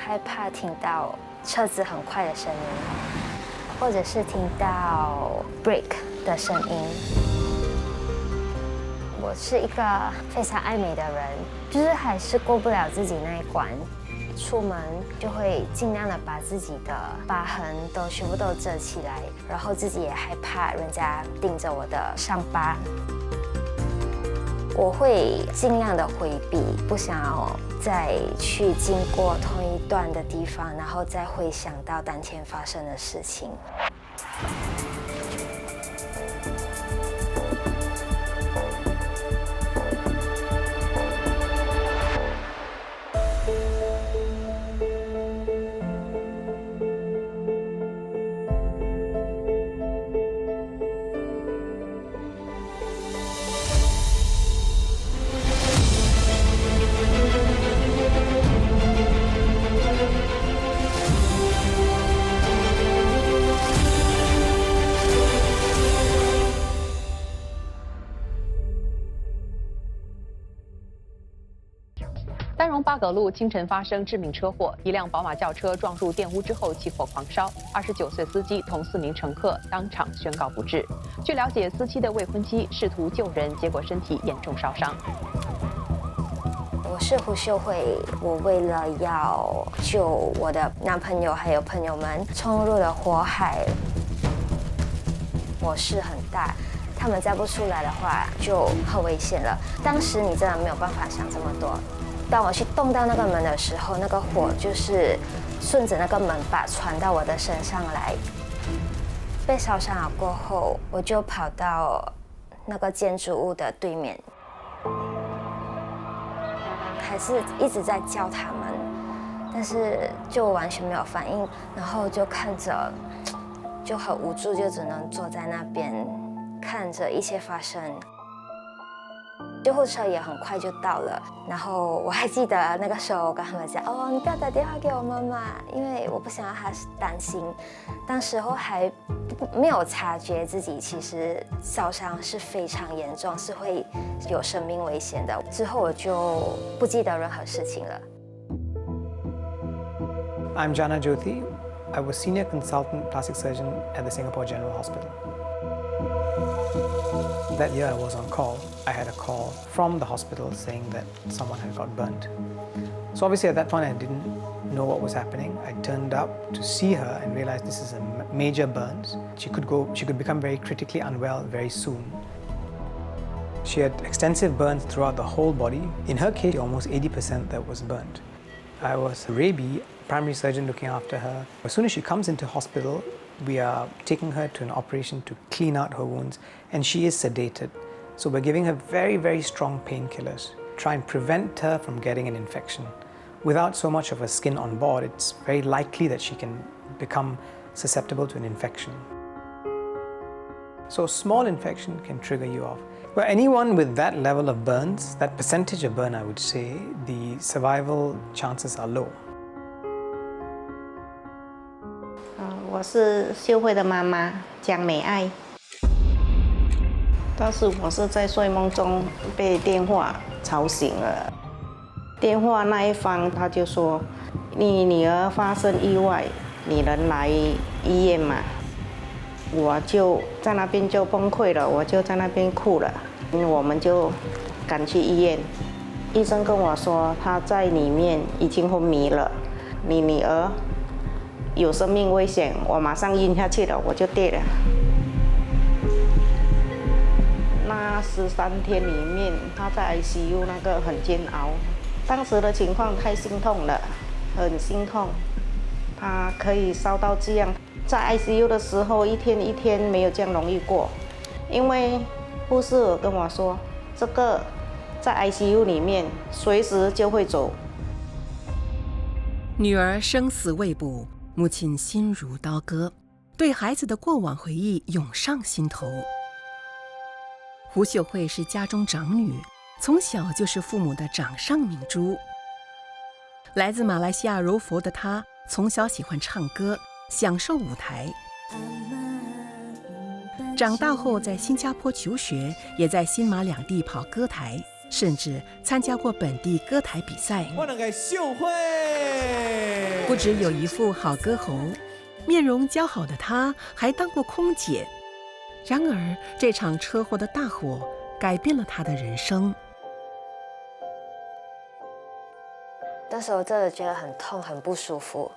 害怕听到车子很快的声音，或者是听到 brake 的声音。我是一个非常爱美的人，就是还是过不了自己那一关。出门就会尽量的把自己的疤痕都全部都遮起来，然后自己也害怕人家盯着我的伤疤。我会尽量的回避，不想要再去经过同一段的地方，然后再回想到当天发生的事情。丹戎八葛路清晨发生致命车祸，一辆宝马轿车撞入电屋之后起火狂烧，29岁司机同4名乘客当场宣告不治。据了解，司机的未婚妻试图救人，结果身体严重烧伤。我是胡秀慧，我为了要救我的男朋友还有朋友们，冲入了火海。火势很大，他们再不出来的话就很危险了。当时你真的没有办法想这么多。当我去动到那个门的时候，那个火就是顺着那个门把传到我的身上来。被烧伤了过后，我就跑到那个建筑物的对面，还是一直在叫他们，但是就完全没有反应，然后就看着，就很无助，就只能坐在那边看着一切发生。救护车也很快就到了，然后我还记得那个时候我跟他们讲，哦，你不要打电话给我妈妈，因为我不想让她担心。当时候还没有察觉自己其实烧伤是非常严重，是会有生命危险的。之后我就不记得任何事情了。I'm Jana Jyoti. I was senior consultant plastic surgeon at the Singapore General Hospital. That year I was on call. I had a call from the hospital saying that someone had got burnt. So obviously at that point I didn't know what was happening. I turned up to see her and realized this is a major burns. She could become very critically unwell very soon. She had extensive burns throughout the whole body. In her case, almost 80% that was burnt. I was Rabi, primary surgeon looking after her. As soon as she comes into hospital, we are taking her to an operation to clean out her wounds, and she is sedated. So we're giving her very, very strong painkillers, try and prevent her from getting an infection. Without so much of her skin on board, it's very likely that she can become susceptible to an infection. So a small infection can trigger you off. Well, anyone with that level of burns, that percentage of burn, I would say, the survival chances are low. 我是秀慧的妈妈江美爱。当时我是在睡梦中被电话吵醒了。电话那一方他就说：“你女儿发生意外，你能来医院吗？”我就在那边就崩溃了，我就在那边哭了。我们就赶去医院，医生跟我说她在里面已经昏迷了，你女儿有生命危险，我马上晕下去了，我就跌了。那13天里面，她在 ICU 那个很煎熬，当时的情况太心痛了，很心痛。她可以烧到这样，在 ICU 的时候，一天一天没有这样容易过，因为护士跟我说，这个在 ICU 里面随时就会走。女儿生死未卜。母亲心如刀割，对孩子的过往回忆涌上心头。胡秀慧是家中长女，从小就是父母的掌上明珠。来自马来西亚柔佛的她，从小喜欢唱歌，享受舞台。长大后在新加坡求学，也在新马两地跑歌台，甚至参加过本地歌台比赛。我能给秀慧。不只有一副好歌喉，面容姣好的她还当过空姐。然而，这场车祸的大火改变了她的人生。那时候真的觉得很痛，很不舒服，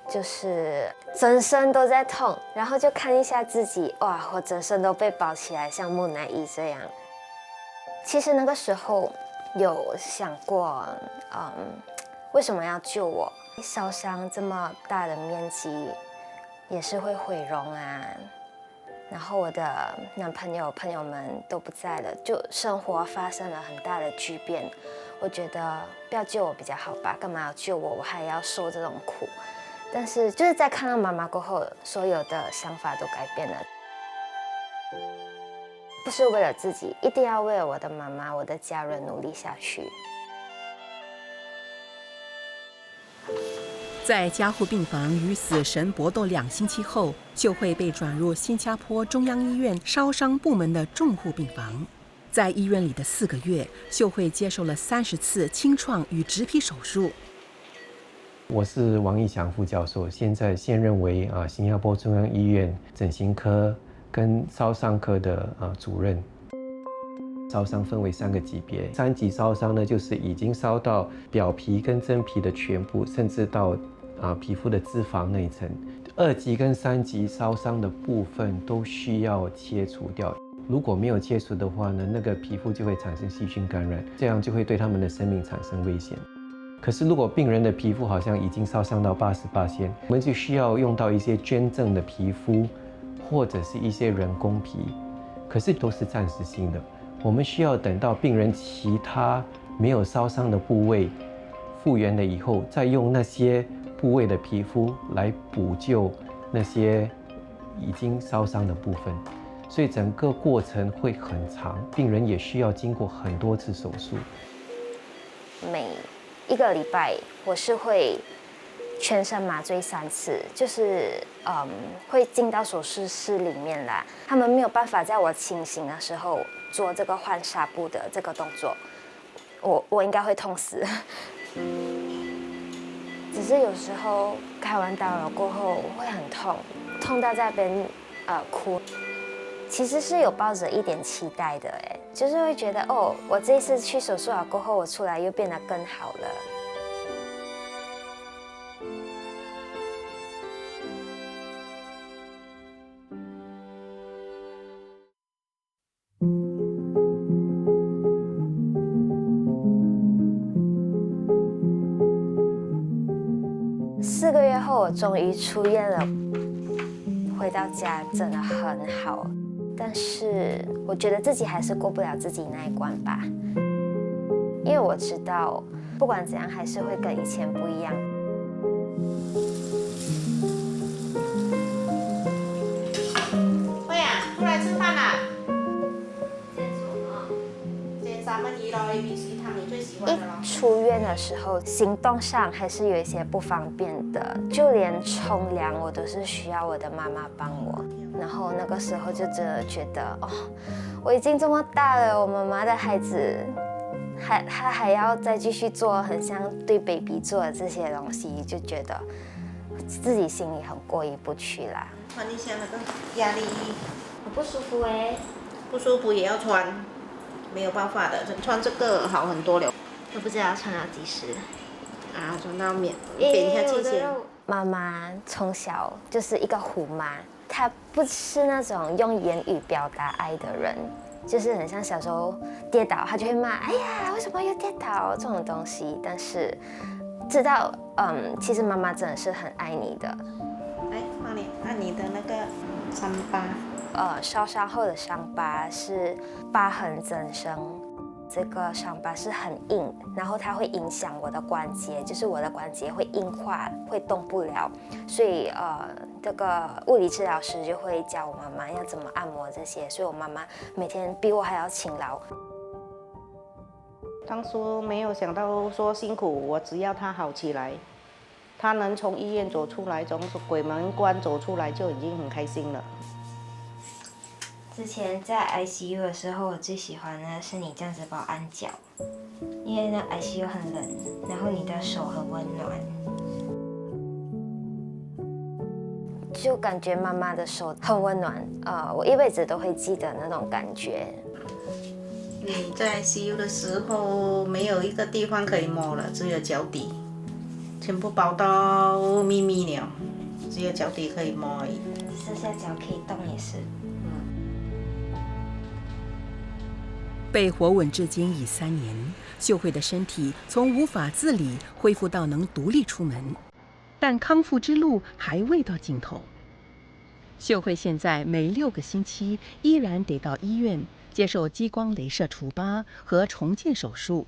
就是整身都在痛。然后就看一下自己，哇，我整身都被包起来，像木乃伊这样。其实那个时候有想过，为什么要救我？烧伤这么大的面积，也是会毁容啊。然后我的男朋友朋友们都不在了，就生活发生了很大的巨变。我觉得不要救我比较好吧，干嘛要救我？我还要受这种苦。但是就是在看到妈妈过后，所有的想法都改变了。不是为了自己，一定要为了我的妈妈、我的家人努力下去。在加护病房与死神搏斗2星期后，秀慧被转入新加坡中央医院烧伤部门的重护病房。在医院里的4个月，秀慧接受了30次清创与植皮手术。我是王义祥副教授，现任为新加坡中央医院整形科跟烧伤科的主任。烧伤分为3个级别，3级烧伤呢，就是已经烧到表皮跟真皮的全部，甚至到皮肤的脂肪那一层。2级跟3级烧伤的部分都需要切除掉。如果没有切除的话呢，那个皮肤就会产生细菌感染，这样就会对他们的生命产生危险。可是如果病人的皮肤好像已经烧伤到80%，我们就需要用到一些捐赠的皮肤，或者是一些人工皮，可是都是暂时性的。我们需要等到病人其他没有烧伤的部位复原了以后，再用那些部位的皮肤来补救那些已经烧伤的部分，所以整个过程会很长，病人也需要经过很多次手术。每1个礼拜我是会全身麻醉3次，就是会进到手术室里面啦。他们没有办法在我清醒的时候做这个换纱布的这个动作，我应该会痛死。只是有时候开完刀了过后会很痛，痛到在那边哭。其实是有抱着一点期待的，就是会觉得哦，我这一次去手术了过后，我出来又变得更好了。4个月后，我终于出院了。回到家真的很好，但是我觉得自己还是过不了自己那一关吧，因为我知道，不管怎样，还是会跟以前不一样。慧啊，出来吃饭啦！煎三文鱼咯 ，ABC 汤你最喜欢的咯。一出院的时候，行动上还是有一些不方便的，就连冲凉我都是需要我的妈妈帮我。然后那个时候就真的觉得，哦，我已经这么大了，我妈妈的孩子，她还要再继续做很像对 baby 做的这些东西，就觉得自己心里很过意不去啦。穿一下那个压力衣，很不舒服不舒服也要穿，没有办法的，穿这个好很多了。都不知道穿到几时。啊，穿到扁下去先。妈妈从小就是一个虎妈。她不是那种用言语表达爱的人，就是很像小时候跌倒，她就会骂，哎呀，为什么又跌倒这种东西。但是知道，其实妈妈真的是很爱你的。来，帮你按你的那个伤疤。烧伤后的伤疤是疤痕增生。这个伤疤是很硬，然后它会影响我的关节，就是我的关节会硬化，会动不了。所以这个物理治疗师就会教我妈妈要怎么按摩这些，所以我妈妈每天比我还要勤劳。当初没有想到说辛苦，我只要她好起来，她能从医院走出来，从鬼门关走出来就已经很开心了。之前在 ICU 的时候，我最喜欢的是你这样子帮我按脚，因为那 ICU 很冷，然后你的手很温暖。就感觉妈妈的手很温暖，我一辈子都会记得那种感觉。你在 ICU 的时候没有一个地方可以摸了，只有脚底，全部包到密密了，只有脚底可以摸而已。剩下脚可以动也是。被活稳至今已3年，秀慧的身体从无法自理恢复到能独立出门，但康复之路还未到尽头。秀慧现在每6个星期依然得到医院接受激光雷射除疤和重建手术。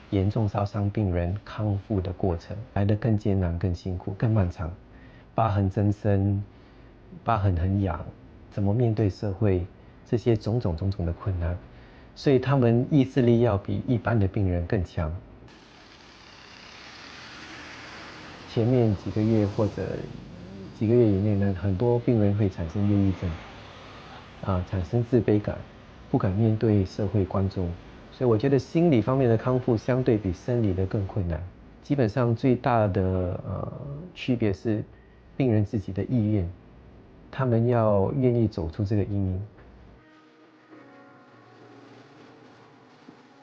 严重烧伤病人康复的过程来得更艰难、更辛苦、更漫长，疤痕增生，疤痕很痒，怎么面对社会？这些种种的困难，所以他们意志力要比一般的病人更强。前面几个月或者几个月以内呢，很多病人会产生忧郁症，产生自卑感，不敢面对社会观众。所以我觉得心理方面的康复相对比生理的更困难。基本上最大的区别是病人自己的意愿，他们要愿意走出这个阴影。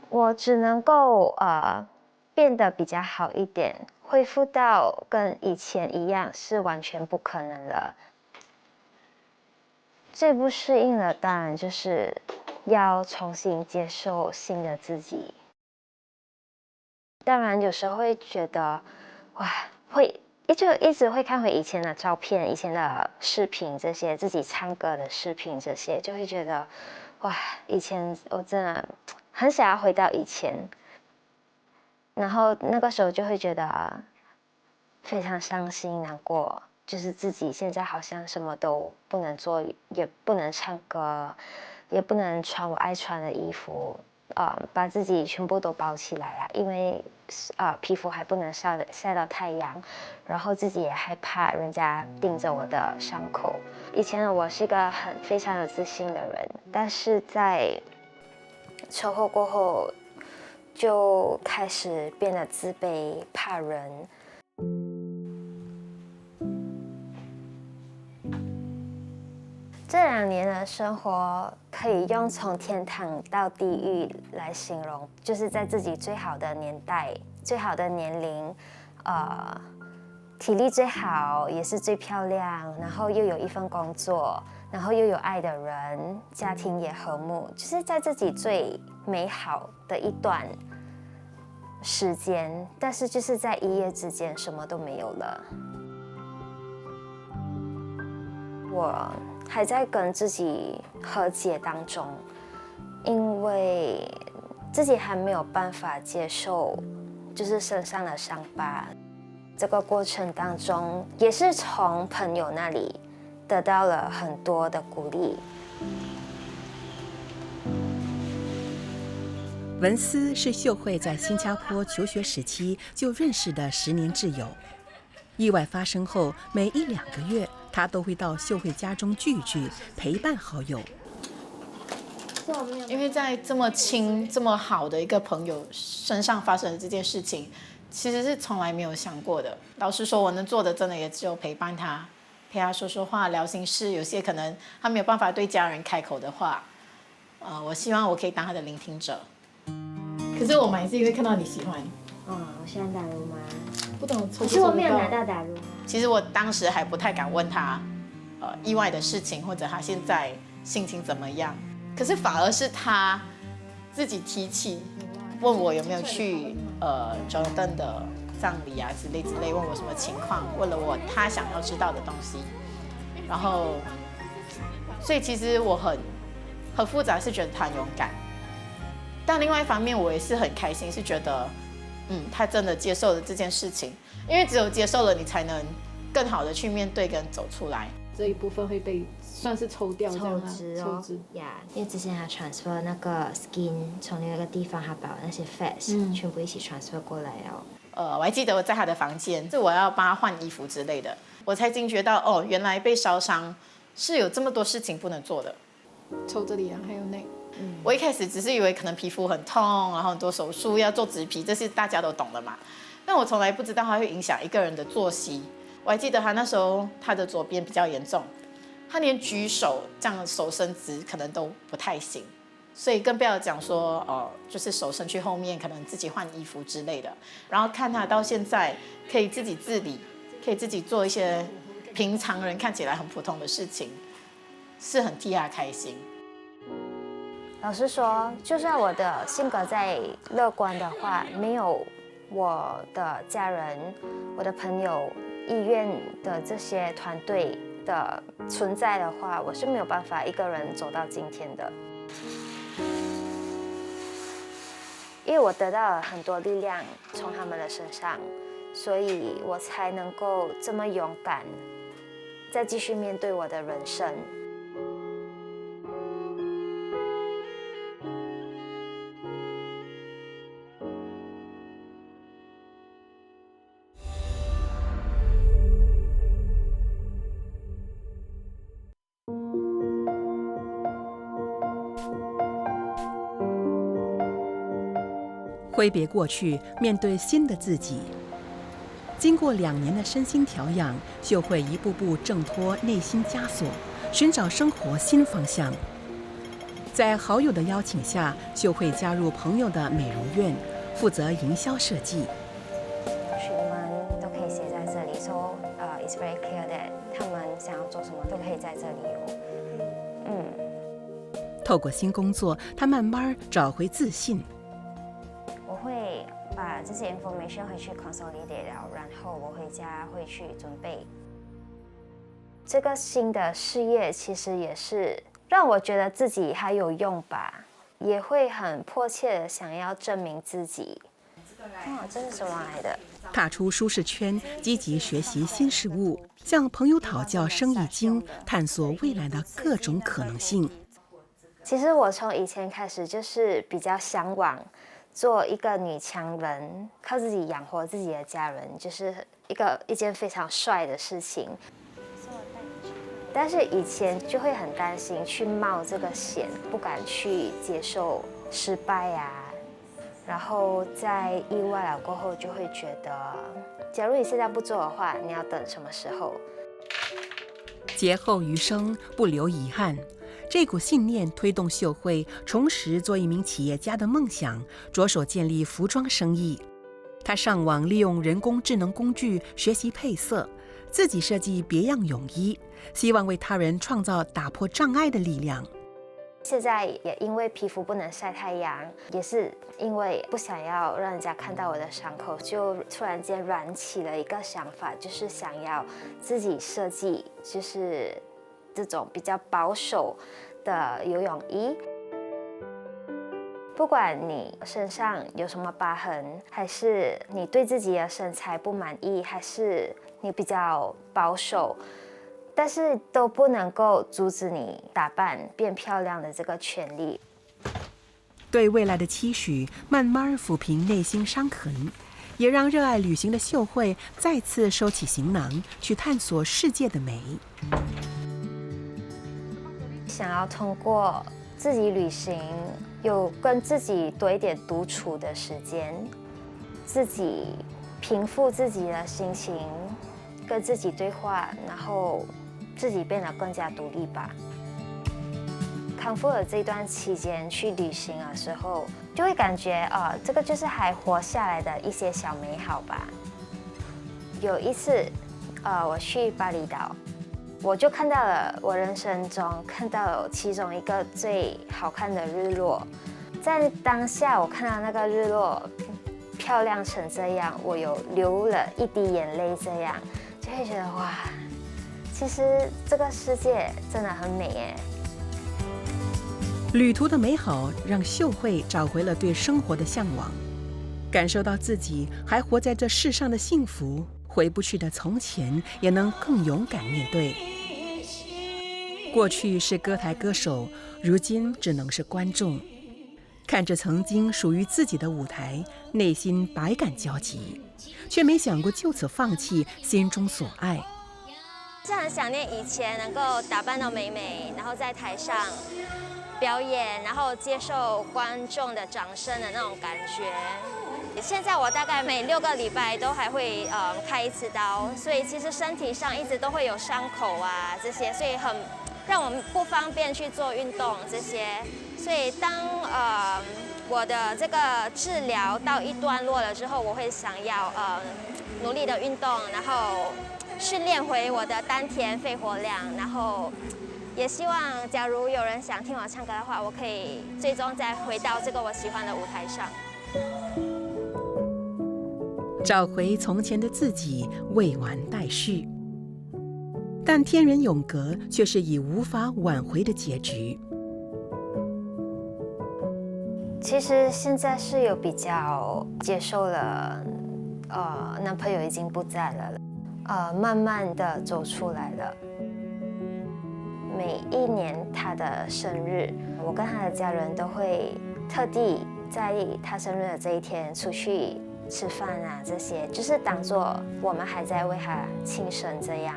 我只能够变得比较好一点，恢复到跟以前一样是完全不可能了。最不适应的当然就是要重新接受新的自己。当然有时候会觉得，哇，会一直会看回以前的照片、以前的视频，这些自己唱歌的视频，这些就会觉得，哇，以前我真的很想要回到以前。然后那个时候就会觉得非常伤心难过，就是自己现在好像什么都不能做，也不能唱歌，也不能穿我爱穿的衣服，把自己全部都包起来了，因为皮肤还不能晒到太阳，然后自己也害怕人家盯着我的伤口。以前的我是一个非常有自信的人，但是在车祸过后就开始变得自卑、怕人。这2年的生活可以用从天堂到地狱来形容，就是在自己最好的年代、最好的年龄，体力最好，也是最漂亮，然后又有一份工作，然后又有爱的人，家庭也和睦，就是在自己最美好的一段时间，但是就是在一夜之间什么都没有了。我还在跟自己和解当中，因为自己还没有办法接受，就是身上的伤疤。这个过程当中，也是从朋友那里得到了很多的鼓励。文思是秀慧在新加坡求学时期就认识的10年挚友。意外发生后，每1、2个月，他都会到秀慧家中聚一聚，陪伴好友。因为在这么亲、这么好的一个朋友身上发生的这件事情，其实是从来没有想过的。老实说，我能做的真的也只有陪伴他，陪他说说话、聊心事。有些可能他没有办法对家人开口的话，我希望我可以当他的聆听者。可是我们还是因为看到你喜欢。我喜欢打撸吗？不懂，可是我没有拿到打撸。其实我当时还不太敢问他，意外的事情或者他现在心情怎么样。可是反而是他自己提起，问我有没有去Jonathan 的葬礼啊之类，问我什么情况，问了我他想要知道的东西。然后，所以其实我很复杂，是觉得他很勇敢。但另外一方面，我也是很开心，是觉得，他真的接受了这件事情，因为只有接受了，你才能更好的去面对跟走出来。这一部分会被算是抽掉，抽脂哦，因为之前他 transfer 那个 skin 从另外一个地方，他把那些 fats 全部一起 transfer 过来哦。我还记得我在他的房间，是我要帮他换衣服之类的，我才惊觉到原来被烧伤是有这么多事情不能做的。抽这里啊，还有那。我一开始只是以为可能皮肤很痛，然后很多手术要做植皮，这是大家都懂的嘛。但我从来不知道它会影响一个人的作息。我还记得他那时候他的左边比较严重，他连举手这样手伸直可能都不太行，所以更不要讲说就是手伸去后面，可能自己换衣服之类的。然后看他到现在可以自己自理，可以自己做一些平常人看起来很普通的事情，是很替他开心。老实说，就算我的性格再乐观的话，没有我的家人、我的朋友、医院的这些团队的存在的话，我是没有办法一个人走到今天的。因为我得到了很多力量从他们的身上，所以我才能够这么勇敢，再继续面对我的人生。挥别过去，面对新的自己。经过2年的身心调养，秀慧一步步挣脱内心枷锁，寻找生活新方向。在好友的邀请下，秀慧加入朋友的美容院，负责营销设计。学们都可以写在这里，说it's very clear that 他们想要做什么都可以在这里有。透过新工作，她慢慢找回自信。我会把这些 information 回去 consolidate 了，然后我回家会去准备。这个新的事业其实也是让我觉得自己还有用吧，也会很迫切的想要证明自己。这是什么来的？踏出舒适圈，积极学习新事物，向朋友讨教生意经，探索未来的各种可能性。其实我从以前开始就是比较向往做一个女强人，靠自己养活自己的家人，就是一件非常帅的事情。但是以前就会很担心去冒这个险，不敢去接受失败啊。然后在意外了过后，就会觉得，假如你现在不做的话，你要等什么时候？劫后余生，不留遗憾。这股信念推动秀慧重拾做一名企业家的梦想，着手建立服装生意。她上网利用人工智能工具学习配色，自己设计别样泳衣，希望为他人创造打破障碍的力量。现在也因为皮肤不能晒太阳，也是因为不想要让人家看到我的伤口，就突然间燃起了一个想法，就是想要自己设计，就是这种比较保守的游泳衣。不管你身上有什么疤痕，还是你对自己的身材不满意，还是你比较保守，但是都不能够阻止你打扮变漂亮的这个权利。对未来的期许，慢慢抚平内心伤痕，也让热爱旅行的秀慧再次收起行囊，去探索世界的美。想要通过自己旅行，有跟自己多一点独处的时间，自己平复自己的心情，跟自己对话，然后自己变得更加独立吧。康复的这段期间去旅行的时候，就会感觉这个就是还活下来的一些小美好吧。有一次，我去巴厘岛，我就看到了我人生中看到了其中一个最好看的日落。在当下，我看到那个日落漂亮成这样，我有流了一滴眼泪，这样就会觉得哇，其实这个世界真的很美耶。旅途的美好让秀慧找回了对生活的向往，感受到自己还活在这世上的幸福，回不去的从前也能更勇敢面对。过去是歌台歌手，如今只能是观众，看着曾经属于自己的舞台，内心百感交集，却没想过就此放弃心中所爱。是很想念以前能够打扮到美美，然后在台上表演，然后接受观众的掌声的那种感觉。现在我大概每6个礼拜都还会开1次刀，所以其实身体上一直都会有伤口啊这些，所以很让我们不方便去做运动这些。所以当我的这个治疗到一段落了之后，我会想要努力的运动，然后训练回我的丹田肺活量，然后也希望假如有人想听我唱歌的话，我可以最终再回到这个我喜欢的舞台上。找回从前的自己未完待续，但天人永隔却是以无法挽回的结局。其实现在是有比较接受了，男朋友已经不在了，慢慢的走出来了。每一年他的生日，我跟他的家人都会特地在他生日的这一天出去吃饭啊，这些就是当作我们还在为他庆生这样。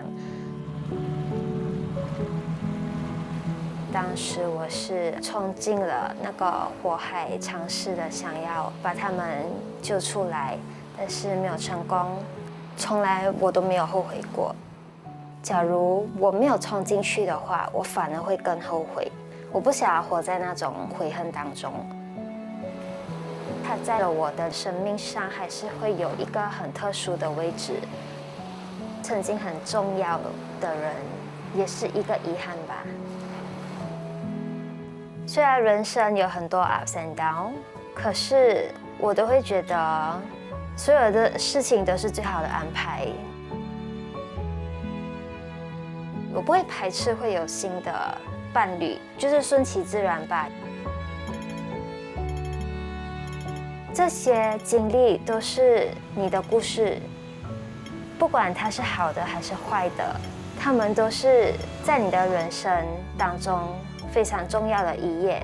当时我是冲进了那个火海，尝试的想要把他们救出来，但是没有成功。从来我都没有后悔过。假如我没有冲进去的话，我反而会更后悔。我不想要活在那种悔恨当中。他在我的生命上还是会有一个很特殊的位置。曾经很重要的人，也是一个遗憾吧。虽然人生有很多 ups and down， 可是我都会觉得所有的事情都是最好的安排。我不会排斥会有新的伴侣，就是顺其自然吧。这些经历都是你的故事，不管它是好的还是坏的，它们都是在你的人生当中非常重要的一页。